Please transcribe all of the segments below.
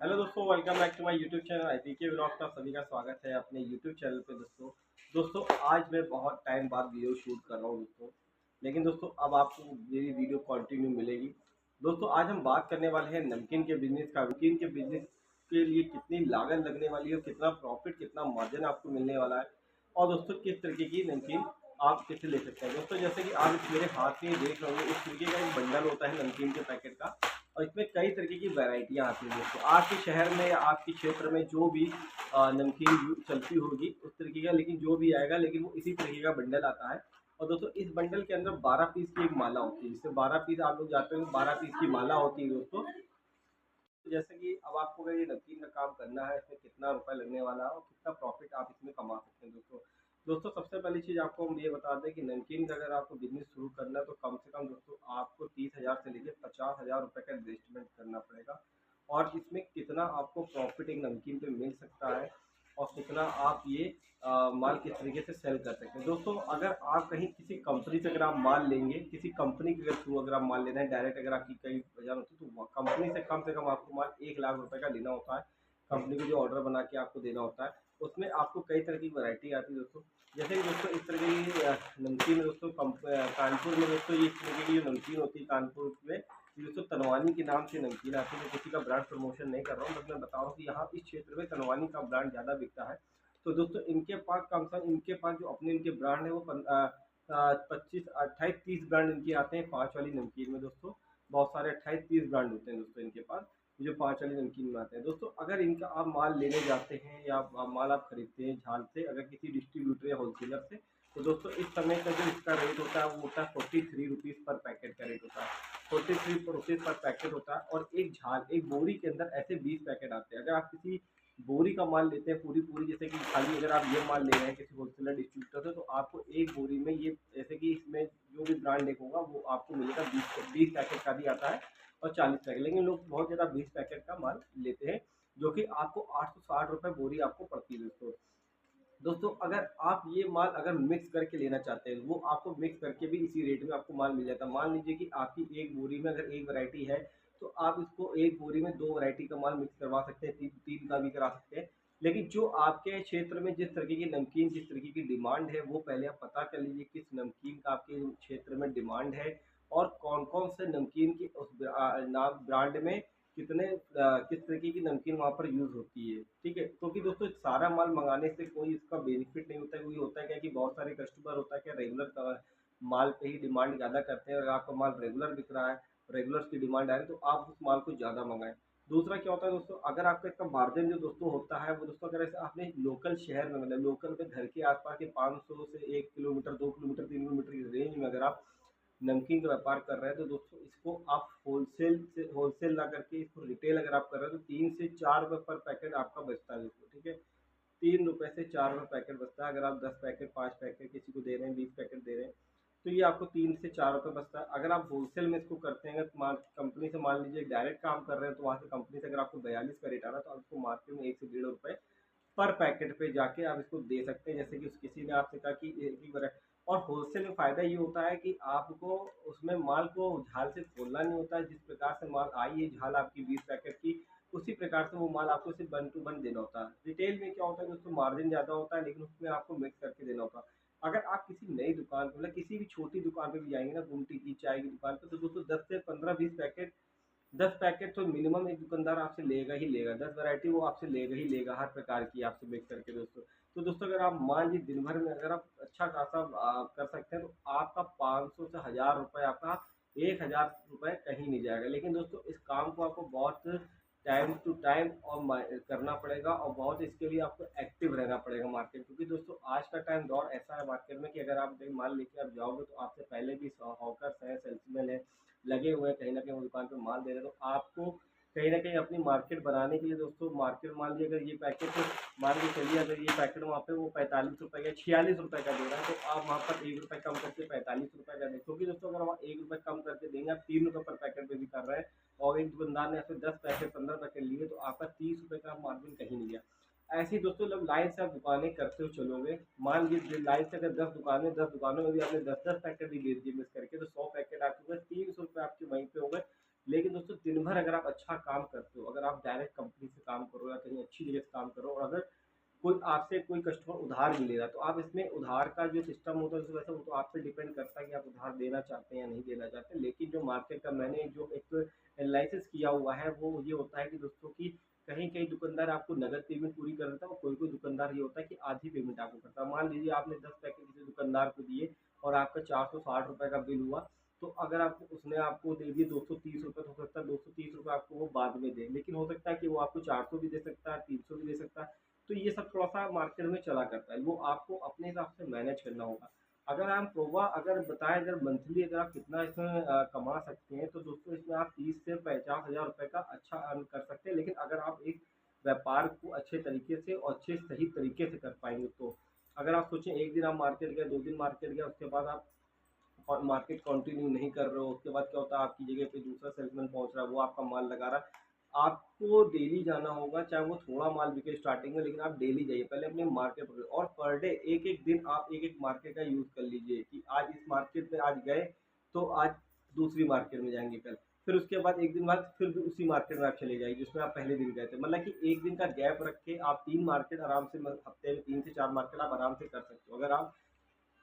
Hello दोस्तों, welcome back to my YouTube channel IPK vlog का सभी का स्वागत है अपने यूट्यूब चैनल पे। दोस्तों आज मैं बहुत टाइम बाद वीडियो शूट कर रहा हूँ दोस्तों। लेकिन दोस्तों अब आपको मेरी वीडियो कंटिन्यू मिलेगी। दोस्तों आज हम बात करने वाले हैं नमकीन के बिजनेस का। नमकीन के बिजनेस के लिए कितनी लागत लगने वाली है, कितना प्रॉफिट, कितना मार्जिन आपको मिलने वाला है, और दोस्तों किस तरीके की नमकीन आप कैसे ले सकते हैं। दोस्तों जैसे कि आप मेरे हाथ में देख रहे होंगे, इस तरीके का एक बंडल होता है नमकीन के पैकेट का, और इसमें कई तरीके की वैरायटियाँ आती हैं। दोस्तों आपके शहर में या आपके क्षेत्र में जो भी नमकीन चलती होगी उस तरीके का, लेकिन जो भी आएगा लेकिन वो इसी तरीके का बंडल आता है। और दोस्तों इस बंडल के अंदर 12 पीस की एक माला होती है, जिससे 12 पीस आप लोग जाते हो, 12 पीस की माला होती है दोस्तों। तो जैसे कि अब आपको अगर ये नमकीन का काम करना है, इसमें कितना रुपए लगने वाला है और कितना प्रॉफिट आप इसमें कमा सकते हैं दोस्तों। दोस्तों सबसे पहली चीज़ आपको हम ये बता दें कि नमकीन का अगर आपको बिजनेस शुरू करना है तो कम से कम दोस्तों आपको 30,000 से लेकर 50,000 रुपये का इन्वेस्टमेंट करना पड़ेगा। और इसमें कितना आपको प्रॉफिट एक नमकीन पे मिल सकता है और कितना आप ये माल किस तरीके से सेल कर सकते हैं। दोस्तों अगर आप कहीं किसी कंपनी से अगर आप माल लेंगे, किसी कंपनी के थ्रू अगर आप माल लेना है डायरेक्ट, अगर आपकी कई बाजार होती है तो कंपनी से कम आपको माल 1 लाख रुपए का लेना होता है। कंपनी को जो ऑर्डर बना के आपको देना होता है, उसमें आपको कई तरह की वैरायटी आती है दोस्तों। जैसे कि दोस्तों इस तरह की नमकीन है दोस्तों, कानपुर में दोस्तों ये इस तरीके की जो नमकीन होती है कानपुर में, ये दोस्तों तनवानी के नाम से नमकीन आती है। मैं किसी का ब्रांड प्रमोशन नहीं कर रहा हूँ, बस मैं बता रहा हूँ कि यहाँ इस क्षेत्र में तनवानी का ब्रांड ज़्यादा बिकता है। तो दोस्तों इनके पास कम से कम, इनके पास जो अपने इनके ब्रांड है वो 25, 28, 30 ब्रांड इनके आते हैं 5 वाली नमकीन में दोस्तों। बहुत सारे 28, 30 ब्रांड होते हैं दोस्तों इनके पास, जो 5 वाली नमकीन में आते हैं। दोस्तों अगर इनका आप माल लेने जाते हैं या माल आप खरीदते हैं झाल से, अगर किसी डिस्ट्रीब्यूटर या होलसेलर से, तो दोस्तों इस समय का जो इसका रेट होता है वो होता है 43 रुपीज़ पर पैकेट का रेट होता है। 43 रुपीज़ पर पैकेट होता है। और एक झाल, एक बोरी के अंदर ऐसे 20 पैकेट आते हैं। अगर आप किसी बोरी का माल लेते हैं पूरी पूरी, जैसे कि खाली अगर आप ये माल ले रहे हैं किसी होलसेलर डिस्ट्रीब्यूटर से, तो आपको एक बोरी में ये, जैसे कि इसमें जो भी ब्रांड एक होगा वो आपको मिलेगा 20 पैकेट का भी आता है और 40 पैकेट। लेकिन लोग बहुत ज़्यादा 20 पैकेट का माल लेते हैं, जो कि आपको 860 रुपये बोरी आपको पड़ती है दोस्तों। दोस्तों अगर आप ये माल अगर मिक्स करके लेना चाहते हैं, वो आपको मिक्स करके भी इसी रेट में आपको माल मिल जाता है। मान लीजिए कि आपकी एक बोरी में अगर एक वैरायटी है, तो आप इसको एक बोरी में 2 वैरायटी का माल मिक्स करवा सकते हैं, तीन तीन का भी करा सकते हैं। लेकिन जो आपके क्षेत्र में जिस तरीके की नमकीन, जिस तरीके की डिमांड है, वो पहले आप पता कर लीजिए किस नमकीन का आपके क्षेत्र में डिमांड है, और कौन कौन से नमकीन की उस नाम ब्रांड में किस तरीके की नमकीन वहाँ पर यूज़ होती है। ठीक है, क्योंकि दोस्तों सारा माल मंगाने से कोई इसका बेनिफिट नहीं होता है। वही होता है क्या कि बहुत सारे कस्टमर होता है क्या, रेगुलर माल पे ही डिमांड ज़्यादा करते हैं। अगर आपका माल रेगुलर बिक रहा है, रेगुलर की डिमांड आ रही है, तो आप उस माल को ज़्यादा मंगाएं। दूसरा क्या होता है दोस्तों, अगर आपका इसका मार्जिन जो दोस्तों होता है वो दोस्तों, अगर ऐसे आपने लोकल शहर में, मतलब लोकल में घर के आसपास के 500 से 1 किलोमीटर, 2 किलोमीटर, 3 किलोमीटर की रेंज में अगर आप नमकीन का व्यापार कर रहे हैं, तो दोस्तों इसको आप होलसेल ना करके इसको रिटेल अगर आप कर रहे हैं, तो 3 से 4 रुपये पर पैकेट आपका बचता है दोस्तों। ठीक है, 3 रुपये से 4 रुपये पैकेट बचता है। अगर आप 10 पैकेट, 5 पैकेट किसी को दे रहे हैं, 20 पैकेट दे रहे हैं, तो ये आपको 3 से 4 रुपये बचता है। अगर आप होलसेल में इसको करते हैं, माल कंपनी से मान लीजिए डायरेक्ट काम कर रहे हैं, तो वहाँ से कंपनी से अगर आपको 42 का रेट आ रहा है, तो आपको मार्केट में 1 से 1.5 रुपये पर पैकेट पे जाके आप इसको दे सकते हैं। जैसे कि किसी ने आपसे कहा कि एक ही बार, और होलसेल में फ़ायदा ये होता है कि आपको उसमें माल को झाल से खोलना नहीं होता है। जिस प्रकार से माल आई है झाल आपकी 20 पैकेट की, उसी प्रकार से वो माल आपको सिर्फ 1 टू 1 देना होता है। रिटेल में क्या होता है दोस्तों, मार्जिन ज़्यादा होता है, लेकिन उसमें आपको मिक्स करके देना होता है। अगर आप किसी नई दुकान पर, मतलब किसी भी छोटी दुकान पे भी जाएंगे ना, गुमटी की चाय की दुकान पर, तो दोस्तों 10 से 15, 20 पैकेट, 10 पैकेट तो मिनिमम एक दुकानदार आपसे लेगा ही लेगा। 10 वैरायटी वो आपसे लेगा ही लेगा, हर प्रकार की आपसे मिक्स करके दोस्तों। तो दोस्तों अगर आप मान लीजिए दिन भर में अगर आप अच्छा खासा कर सकते हैं, तो आपका 500 से 1000 रुपये, आपका 1000 रुपये कहीं नहीं जाएगा। लेकिन दोस्तों इस काम को आपको बहुत टाइम टू टाइम और करना पड़ेगा, और बहुत इसके लिए आपको एक्टिव रहना पड़ेगा मार्केट। क्योंकि दोस्तों आज का टाइम दौर ऐसा है मार्केट में कि अगर आप कहीं माल लेके आप जाओगे, तो आपसे पहले भी हॉकर्स हैं, सेल्समैन है, लगे हुए हैं कहीं ना कहीं वो दुकान पे माल दे रहे हैं। तो आपको कहीं ना कहीं अपनी मार्केट बनाने के लिए दोस्तों, मार्केट मान लीजिए अगर ये पैकेट, मान के चलिए अगर ये पैकेट वहाँ पे वो 45 रुपये का, 46 रुपये का दे रहा है, तो आप वहाँ पर 1 रुपये कम करके 45 रुपये का दें। क्योंकि दोस्तों अगर वहाँ 1 रुपये कम करके देंगे, आप 3 रुपये पर पैकेट पे भी कर रहे हैं, और एक दुकानदार ने ऐसे 10 पैकेट, 15 पैकेट लिए, तो आपका 30 रुपये का मार्जिन कहीं नहीं गया। ऐसे ही दोस्तों जब लाइन से आप दुकानें करते हुए चलोगे, मान लीजिए लाइन से अगर 10 दुकानें, 10 दुकानों में भी आपने 10 पैकेट भी दे दिए मिक्स करके, तो 100 पैकेट आपके 300 रुपये आपके वहीं पे हो गए। लेकिन दोस्तों दिन भर अगर आप अच्छा काम करते हो, अगर आप डायरेक्ट कंपनी से काम करो या कहीं अच्छी जगह से काम करो, और अगर कोई आपसे कोई कस्टमर उधार भी ले रहा है, तो आप इसमें उधार का जो सिस्टम होता है वैसे वो तो आप पे डिपेंड करता है कि आप उधार देना चाहते हैं या नहीं देना चाहते। लेकिन जो मार्केट का मैंने जो एक एनालिसिस किया हुआ है वो ये होता है कि दोस्तों की कहीं कहीं दुकानदार आपको नगद पेमेंट पूरी कर देता है, और कोई कोई दुकानदार ये होता है कि आधी पेमेंट आपको करता है। मान लीजिए आपने 10 पैकेट किसी दुकानदार को दिए और आपका 460 रुपये का बिल हुआ, तो अगर आप उसने आपको दे दिए 230 रुपये, तो हो सकता है 230 रुपये आपको वो बाद में दे, लेकिन हो सकता है कि वो आपको 400 भी दे सकता है, 300 भी दे सकता है। तो ये सब थोड़ा-सा मार्केट में चला करता है, वो आपको अपने हिसाब से मैनेज करना होगा। अगर आप प्रोवा अगर बताएँ, अगर मंथली अगर आप कितना इसमें कमा सकते हैं, तो दोस्तों इसमें आप 30 से 50,000 रुपए का अच्छा अर्न कर सकते हैं। लेकिन अगर आप एक व्यापार को अच्छे तरीके से और अच्छे सही तरीके से कर पाएँगे तो। अगर आप सोचें 1 दिन आप मार्केट गए, 2 दिन मार्केट गए, उसके बाद आप और मार्केट कंटिन्यू नहीं कर रहे हो, उसके बाद क्या होता है आपकी जगह पे दूसरा सेल्समैन पहुँच रहा है, वो आपका माल लगा रहा है। आपको डेली जाना होगा, चाहे वो थोड़ा माल बिके स्टार्टिंग में, लेकिन आप डेली जाइए, पहले अपनी मार्केट पकड़िए और पर डे एक-एक दिन आप एक-एक मार्केट का यूज़ कर लीजिए कि आज इस मार्केट में आज गए, तो आज दूसरी मार्केट में जाएँगे कल। फिर उसके बाद 1 दिन बाद फिर उसी मार्केट में आप चले जाइए जिसमें आप पहले दिन गए थे। मतलब कि 1 दिन का गैप रख के आप 3 मार्केट आराम से म हफ्ते में 3 से 4 मार्केट आप आराम से कर सकते हो। अगर आप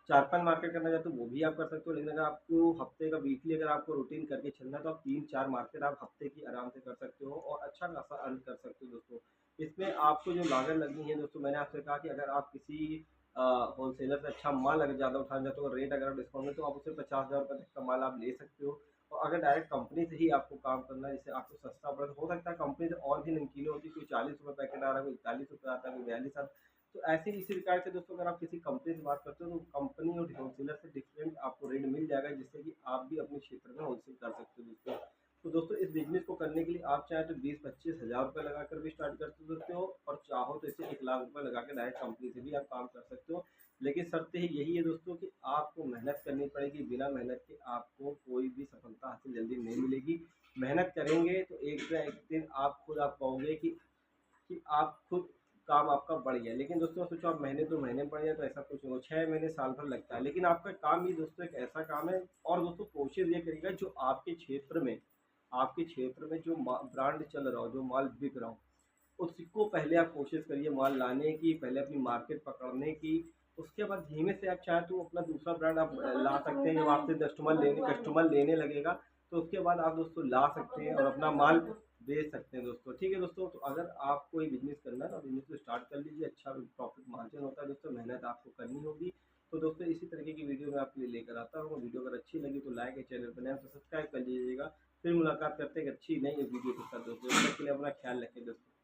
4-5 मार्केट करना चाहते हो वो भी आप कर सकते हो, लेकिन अगर आपको हफ्ते का वीकली अगर आपको रूटीन करके चलना है, तो आप 3-4 मार्केट आप हफ्ते की आराम से कर सकते हो और अच्छा खासा अर्न कर सकते हो दोस्तों। इसमें आपको जो लागत लगनी है दोस्तों, मैंने आपसे कहा कि अगर आप किसी होलसेलर से अच्छा माल अगर ज़्यादा उठाना चाहते हो, रेट अगर डिस्काउंट में, तो आप उससे 50,000 रुपये तक का माल आप ले सकते हो। और अगर डायरेक्ट कंपनी से ही आपको काम करना है, जिससे आपको सस्ता पड़े, तो हो सकता है कंपनी से और भी नमकीनें होती है, कोई 40 रुपये पैकेट आ रहा है, कोई 41 रुपये आता है, कोई 42 आता है। तो ऐसे इसी प्रकार से दोस्तों अगर आप किसी कंपनी से बात करते हो, तो कंपनी और होलसेलर से डिफरेंट आपको रेट मिल जाएगा, जिससे कि आप भी अपने क्षेत्र में होलसेल कर सकते हो दोस्तों। तो दोस्तों इस बिजनेस को करने के लिए आप चाहे तो 20-25 हज़ार रुपये लगाकर भी स्टार्ट कर सकते हो, और चाहो तो इसे 1 लाख रुपये लगा के डायरेक्ट कंपनी से भी आप काम कर सकते हो। लेकिन शर्त ही यही है दोस्तों कि आपको मेहनत करनी पड़ेगी, बिना मेहनत के आपको कोई भी सफलता हासिल जल्दी नहीं मिलेगी। मेहनत करेंगे तो एक ना एक दिन आप पाओगे कि आप खुद काम आपका बढ़ गया। लेकिन दोस्तों सोचो आप महीने 2 महीने बढ़ जाए तो ऐसा कुछ नहीं हो, 6 महीने साल भर लगता है। लेकिन आपका काम ही दोस्तों एक ऐसा काम है, और दोस्तों कोशिश ये करिएगा जो आपके क्षेत्र में जो ब्रांड चल रहा हो, जो माल बिक रहा हो, उसको पहले आप कोशिश करिए माल लाने की, पहले अपनी मार्केट पकड़ने की। उसके बाद धीमे से आप चाहे तो अपना दूसरा ब्रांड आप ला सकते हैं, जब आपसे कस्टमर लेने लगेगा, तो उसके बाद आप दोस्तों ला सकते हैं और अपना माल बेच सकते हैं दोस्तों। ठीक है दोस्तों, तो अगर आपको ये बिज़नेस करना है तो बिज़नेस को स्टार्ट कर लीजिए, अच्छा प्रॉफ़िट मार्जिन होता है दोस्तों, मेहनत आपको करनी होगी। तो दोस्तों इसी तरीके की वीडियो मैं आपके लिए लेकर आता हूँ। वीडियो अगर अच्छी लगी तो लाइक है, चैनल पर नए हैं तो सब्सक्राइब कर लीजिएगा। फिर मुलाकात करते हैं एक अच्छी नई वीडियो के साथ दोस्तों, तब तक के लिए अपना ख्याल रखें दोस्तों।